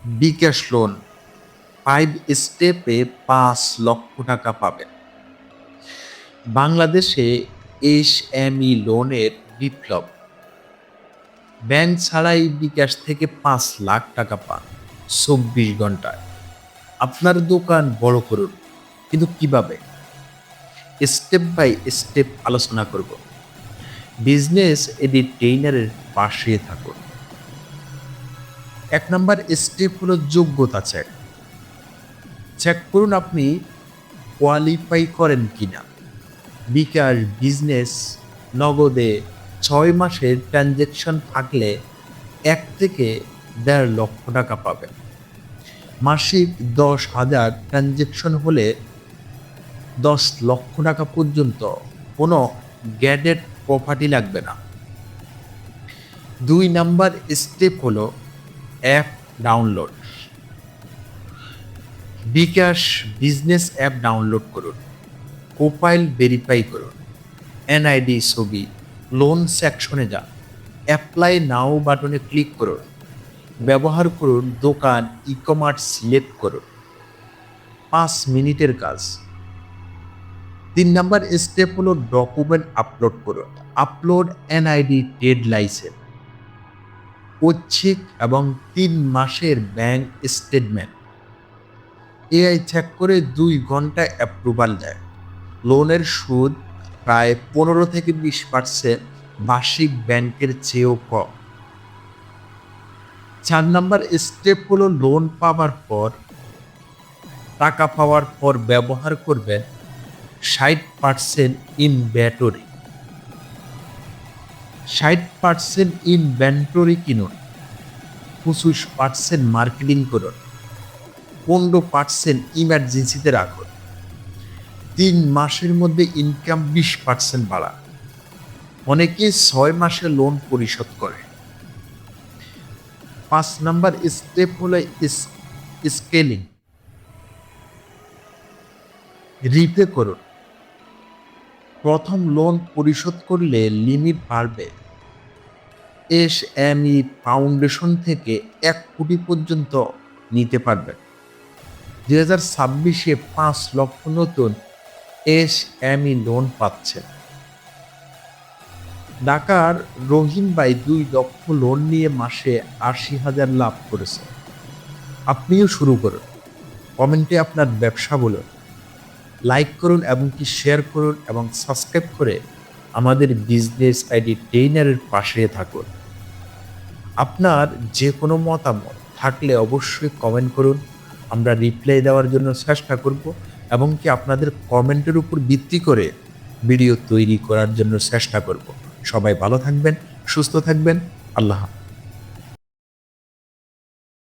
বিকাশ loan 5 স্টেপে 5 লক্ষ টাকা পাবেন। বাংলাদেশে এসএমই লোনের বিপ্লব। ব্যাংক ছাড়াই বিকাশ থেকে 5 লাখ টাকা পান 24 ঘন্টায়। আপনার দোকান বড় করুন, কিন্তু কিভাবে? স্টেপ বাই স্টেপ আলোচনা করব। বিজনেস এডিট ট্রেইনারের পাশে থাকুন। 1 নম্বর স্টেপ হলো যোগ্যতা চেক। চেক করুন আপনি কোয়ালিফাই করেন কিনা। বিকাশ বিজনেস নগদে 6 মাসের ট্রানজ্যাকশন থাকলে 1 থেকে 1.5 লক্ষ টাকা পাবেন। মাসিক 10,000 ট্রানজ্যাকশন হলে 10 লক্ষ টাকা পর্যন্ত কোনো গ্যাডেট প্রপার্টি লাগবে না। 2 নম্বর স্টেপ হলো অ্যাপ ডাউনলোড। বিকাশ বিজনেস অ্যাপ ডাউনলোড করুন, প্রোফাইল ভেরিফাই করুন, এনআইডি ছবি, লোন সেকশনে যান, অ্যাপ্লাই নাও বাটনে ক্লিক করুন, ব্যবহার করুন দোকান ই কমার্স সিলেক্ট করুন। 5 মিনিটের কাজ। 3 নম্বর স্টেপ হলো ডকুমেন্ট আপলোড করুন। আপলোড এনআইডি, ট্রেড লাইসেন্স, ঐচ্ছিক এবং 3 মাসের ব্যাংক স্টেটমেন্ট। এআই চেক করে 2 ঘন্টায় অ্যাপ্রুভাল দেয়। লোনের সুদ প্রায় 15 থেকে 20% বার্ষিক ব্যাংকের চেয়েও কম। 4 নম্বর স্টেপ হলো লোন পাওয়ার পর, টাকা পাওয়ার পর ব্যবহার করবেন 60% ইনভেন্টরি। 60% ইনভেন্টরি কিনুন, 25% মার্কেটিং করুন, 15% ইমার্জেন্সিতে রাখুন। 3 মাসের মধ্যে ইনকাম 20% বাড়ান। অনেকে 6 মাসে লোন পরিশোধ করে। 5 নম্বর স্টেপ হলো স্কেলিং। রিপে করুন। প্রথম লোন পরিশোধ করলে লিমিট বাড়বে। এসএমই ফাউন্ডেশন থেকে 1 কোটি পর্যন্ত নিতে পারবেন। 2026-এ 5 লক্ষ নতুন এসএমই লোন পাচ্ছেন। ঢাকার রহিম ভাই 2 লক্ষ লোন নিয়ে মাসে 80,000 লাভ করেছে। আপনিও শুরু করুন। কমেন্টে আপনার ব্যবসা বলুন, লাইক করুন এবং কি শেয়ার করুন এবং সাবস্ক্রাইব করে আমাদের বিজনেস আইডি ট্রেইনারের পাশে থাকুন। আপনার যে কোনো মতামত থাকলে অবশ্যই কমেন্ট করুন, আমরা রিপ্লাই দেওয়ার জন্য চেষ্টা করব এবং কি আপনাদের কমেন্টের উপর ভিত্তি করে ভিডিও তৈরি করার জন্য চেষ্টা করব। সবাই ভালো থাকবেন, সুস্থ থাকবেন। আল্লাহ হাফেজ।